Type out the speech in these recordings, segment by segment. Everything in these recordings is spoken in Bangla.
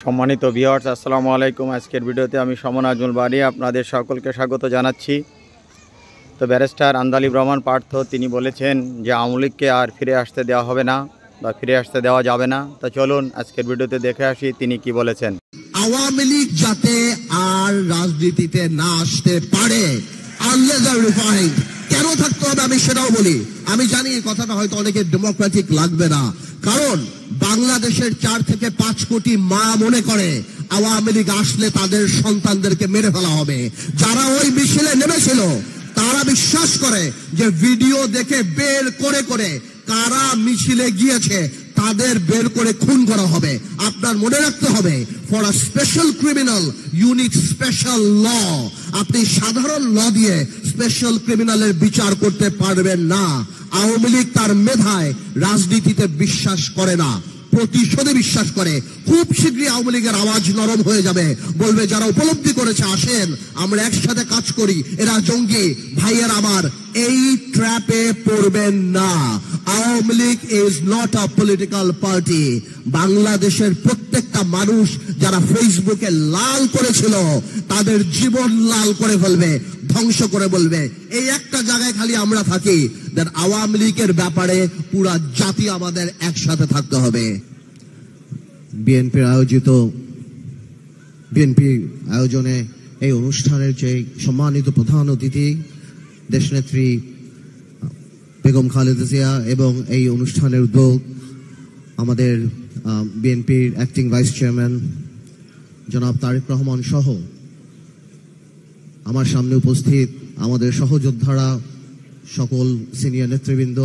সম্মানিত ভিউয়ার্স, আসসালামু আলাইকুম। আজকের ভিডিওতে আমি সমন আজমল বাড়ি আপনাদের সকলকে স্বাগত জানাচ্ছি। তো ব্যারিস্টার আন্দালিব রহমান পার্থ তিনি বলেছেন যে আওয়ামী লীগকে আর ফিরে আসতে দেওয়া হবে না বা ফিরে আসতে দেওয়া যাবে না। তো চলুন আজকের ভিডিওতে দেখে আসি তিনি কি বলেছেন। আওয়ামী লীগ যাতে আর রাজনীতিতে না আসতে পারে, আনলেস আর রিফাইন্ড কেন থাকতে হবে আমি সেটাও বলি। আমি জানি এই কথাটা হয়তো অনেকের ডেমোক্রেটিক লাগবে না, কারণ বাংলাদেশের 4 থেকে 5 কোটি মা মনে করে আওয়ামী লীগ আসলে তাদের সন্তানদেরকে মেরে ফেলা হবে। যারা ওই মিছিলে নেমেছিল তারা বিশ্বাস করে যে ভিডিও দেখে বের করে করে কারা মিছিলে গিয়েছে তাদের বের করে খুন করা হবে। আপনার মনে রাখতে হবে, for a special criminal you need special law. আপনি সাধারণ ল দিয়ে স্পেশাল ক্রিমিনালের বিচার করতে পারবেন না। আওয়ামী লীগ তার মেধায় রাজনীতিতে বিশ্বাস করে না, প্রতিশোধে বিশ্বাস করে। খুব শীঘ্রই আওয়ামী লীগের আওয়াজ নরম হয়ে যাবে, বলবে যারা উপলব্ধি করেছে আসেন আমরা একসাথে কাজ করি, এরা জঙ্গি। ভাইয়ের আমার, এই ট্র্যাপে পড়বেন না। Awami League is not a political party. বাংলাদেশের প্রত্যেকটা মানুষ যারা ফেসবুকে লাল করেছিল তাদের জীবন লাল করে ফেলবে, ধ্বংস করে বলবে। এই একটা জায়গায় খালি আমরা থাকি, দেন আওয়ামী লীগের ব্যাপারে পুরা জাতি আমাদের একসাথে থাকতে হবে। বিএনপির আয়োজনে এই অনুষ্ঠানের যে সম্মানিত প্রধান অতিথি দেশনেত্রী বেগম খালেদা জিয়া এবং এই অনুষ্ঠানের উদ্যোগ আমাদের বিএনপির অ্যাক্টিং ভাইস চেয়ারম্যান জনাব তারেক রহমান সহ আমার সামনে উপস্থিত আমাদের সহযোদ্ধারা, সকল সিনিয়র নেতৃবৃন্দ,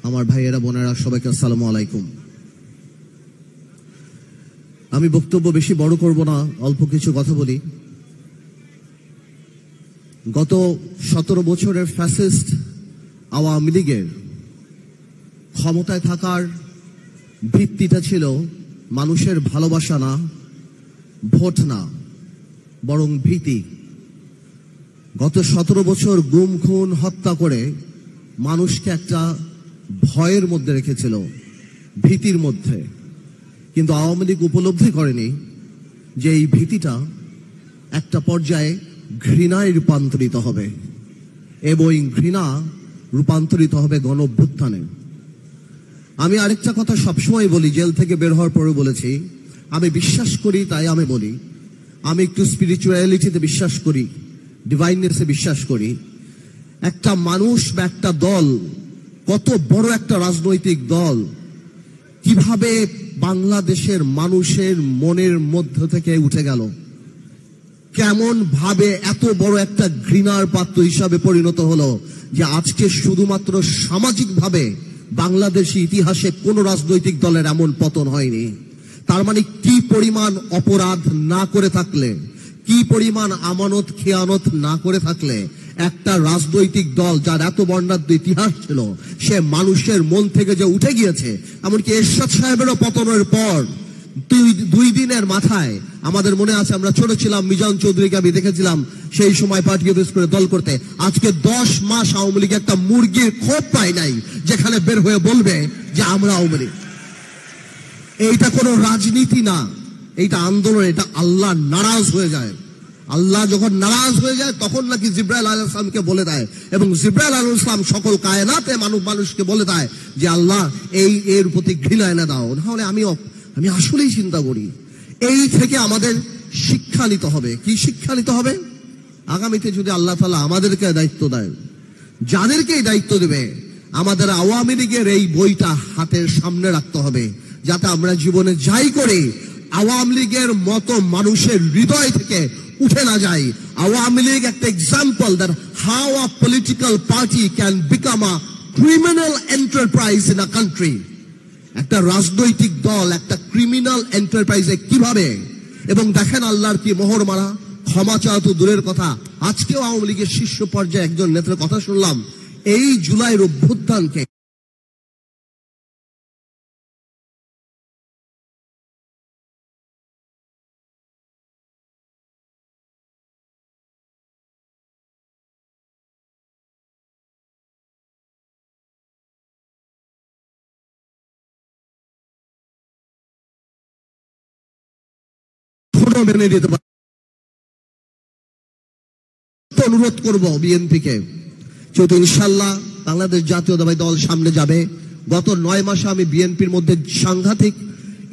আমার ভাইয়েরা বোনেরা, সবাইকে আসসালামু আলাইকুম। আমি বক্তব্য বেশি বড় করব না, অল্প কিছু কথা বলি। গত 17 বছরের ফ্যাসিস্ট আওয়ামী লীগের ক্ষমতায় থাকার ভিত্তিটা ছিল মানুষের ভালোবাসা না, ভোট না, বরং ভীতি। গত 17 বছর গুম খুন হত্যা করে মানুষকে একটা ভয়ের মধ্যে রেখেছিল, ভীতির মধ্যে। কিন্তু আওয়ামী লীগ উপলব্ধি করেনি যে এই ভীতিটা একটা পর্যায়ে ঘৃণায় রূপান্তরিত হবে এবং ঘৃণা রূপান্তরিত হবে গণ অভ্যুত্থানে। আমি আরেকটা কথা সবসময় বলি, জেল থেকে বের হওয়ার পরে বলেছি, আমি বিশ্বাস করি তাই আমি বলি, আমি একটু স্পিরিচুয়ালিটিতে বিশ্বাস করি, ডিভাইননেসে বিশ্বাস করি। একটা মানুষ বা একটা দল, কত বড় একটা রাজনৈতিক দল, কিভাবে বাংলাদেশের মানুষের মনের মধ্য থেকে উঠে গেল, কেমন ভাবে এত বড় একটা ঘৃণার পাত্র হিসাবে পরিণত হলো যে আজকে শুধুমাত্র সামাজিক ভাবে বাংলাদেশি ইতিহাসে কোন রাজনৈতিক দলের এমন পতন হয়নি। তার মানে কি পরিমাণ অপরাধ না করে থাকলে, কি পরিমাণ আমানত খেয়ানত না করে থাকলে একটা রাজনৈতিক দল যার এত বর্ণাঢ্য ইতিহাস ছিল সে মানুষের মন থেকে যে উঠে গিয়েছে। এমনকি এরশাদ সাহেবেরও পতনের পর 2 দিনের মাথায় আমাদের মনে আছে, আমরা ছোট ছিলাম, মিজান চৌধুরীকে আমি দেখেছিলাম সেই সময় পার্টি অফিস করে দল করতে। আজকে 10 মাস আওয়ামী লীগ একটা মুরগির খোপ পায় নাই যেখানে বের হয়ে বলবে যে আমরা আওয়ামী লীগ। এইটা কোনো রাজনীতি না, এইটা আন্দোলন, এটা আল্লাহ নারাজ হয়ে যায়। আল্লাহ যখন নারাজ হয়ে যায় তখন নাকি জিব্রাইল আলাইহিস সালামকে বলে দেয়, এবং জিব্রাইল আলাইহিস সালাম সকল কায়নাতে মানুষকে বলে দেয় যে আল্লাহ এর প্রতি ঘৃণা এনে দাও, নাহলে আমি আসলেই চিন্তা করি। এই থেকে আমাদের শিক্ষা নিতে হবে। কি শিক্ষা নিতে হবে? আগামীতে যদি আল্লাহ তাআলা আমাদেরকে দায়িত্ব দেয়, যাদেরকেই দায়িত্ব দেবে, আমাদের আওয়ামী লীগের এই বইটা হাতের সামনে রাখতে হবে, যাতে আমরা জীবনে যাই করি আওয়ামী লীগের মতো মানুষের হৃদয় থেকে উঠে না যায়। আওয়ামী লীগ একটা example that how a political party can become a criminal enterprise in a country. একটা রাজনৈতিক দল একটা ক্রিমিনাল এন্টারপ্রাইজে কিভাবে, এবং দেখেন আল্লাহর কি মোহর মারা। ক্ষমা চাওয়া তো দূরের কথা, আজকেও আওয়ামী লীগের শীর্ষ পর্যায়ে একজন নেতার কথা শুনলাম, এই জুলাইয়ের অভ্যুত্থানকে কখনো মেনে নিতে পারে। অনুরোধ করব বিএনপিকে, যেহেতু ইনশাল্লাহ বাংলাদেশ জাতীয়তাবাদী দল সামনে যাবে। গত 9 মাসে আমি বিএনপির মধ্যে সাংঘাতিক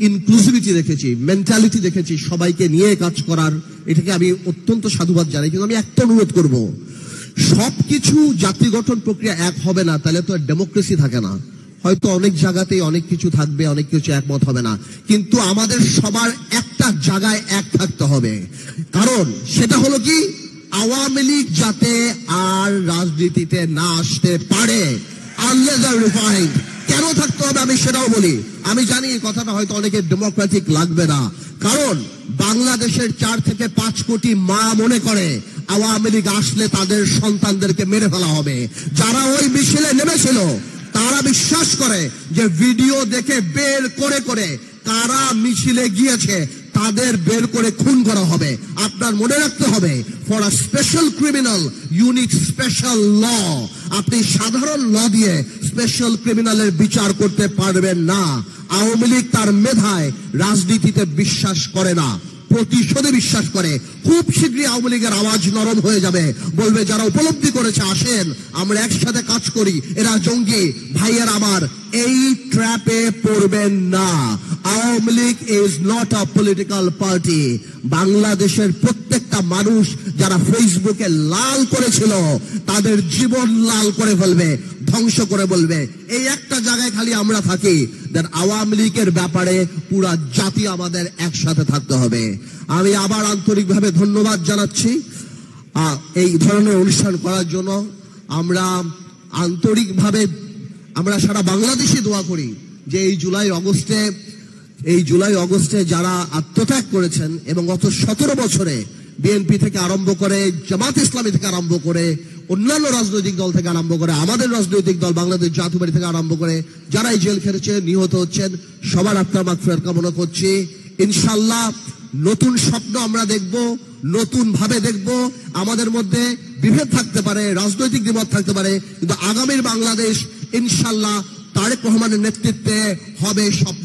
ইনক্লুসিভিটি দেখেছি, মেন্টালিটি দেখেছি, সবাইকে নিয়ে কাজ করার। এটাকে আমি অত্যন্ত সাধুবাদ জানাই। কিন্তু আমি একটা অনুরোধ করব, সবকিছু জাতি গঠন প্রক্রিয়া এক হবে না, তাহলে তো ডেমোক্রেসি থাকে না। হয়তো অনেক জায়গাতেই অনেক কিছু থাকবে, অনেক কিছু একমত হবে না, কিন্তু আমাদের সবার একটা জায়গায় এক থাকতে হবে। কারণ সেটা হলো কি, আওয়ামী লীগ যাতে আর রাজনীতিতে না আসতে পারে। কেন থাকতে হবে আমি সেটাও বলি। আমি জানি এই কথাটা হয়তো অনেকে ডেমোক্রেটিক লাগবে না, কারণ বাংলাদেশের 4 থেকে 5 কোটি মা মনে করে আওয়ামী লীগ আসলে তাদের সন্তানদেরকে মেরে ফেলা হবে। যারা ওই মিছিলে নেমেছিল তারা বিশ্বাস করে যে ভিডিও দেখে বের করে করে কারা মিছিলে গিয়েছে তাদের বের করে খুন করা হবে। আপনার মনে রাখতে হবে, for a special criminal you need special law. আপনি সাধারণ ল দিয়ে স্পেশাল ক্রিমিনালের বিচার করতে পারবেন না। আওয়ামী লীগ তার মেধায় রাজনীতিতে বিশ্বাস করে না, প্রতিশোধে বিশ্বাস করে। খুব শীঘ্রই আওয়ামী লীগের আওয়াজ নরম হয়ে যাবে, বলবে যারা উপলব্ধি করেছে আসেন আমরা একসাথে কাজ করি, এরা জঙ্গি। ভাইয়ের আমার, এই ট্র্যাপে পড়বেন না। Awami League is not a political party. বাংলাদেশের প্রত্যেকটা মানুষ যারা ফেসবুকে লাল করেছিল তাদের জীবন লাল করে ফেলবে, ধ্বংস করে বলবে। এই একটা জায়গায় খালি আমরা থাকি, দেন আওয়ামী লীগের ব্যাপারে পুরা জাতি আমাদের একসাথে থাকতে হবে। আমি আবার আন্তরিকভাবে ধন্যবাদ জানাচ্ছি এই ধরনের অনুষ্ঠান করার জন্য। আমরা আন্তরিকভাবে আমরা সারা বাংলাদেশে দোয়া করি যে এই জুলাই আগস্টে যারা আত্মত্যাগ করেছেন এবং গত 17 বছরে বিএনপি থেকে আরম্ভ করে, জামাত ইসলামী থেকে আরম্ভ করে, অন্যান্য রাজনৈতিক দল থেকে আরম্ভ করে, আমাদের রাজনৈতিক দল বাংলাদেশ জাতীয়তাবাদী থেকে আরম্ভ করে যারা এই জেল খেটেছে, নিহত হচ্ছেন, সবার আত্মার মাগফিরাত কামনা করছি। ইনশাআল্লাহ নতুন স্বপ্ন আমরা দেখব, নতুন ভাবে দেখব। আমাদের মধ্যে বিভেদ থাকতে পারে, রাজনৈতিক দ্বিমত থাকতে পারে, কিন্তু আগামীর বাংলাদেশ ইনশাআল্লাহ তারেক রহমানের নেতৃত্বে হবে স্বপ্ন।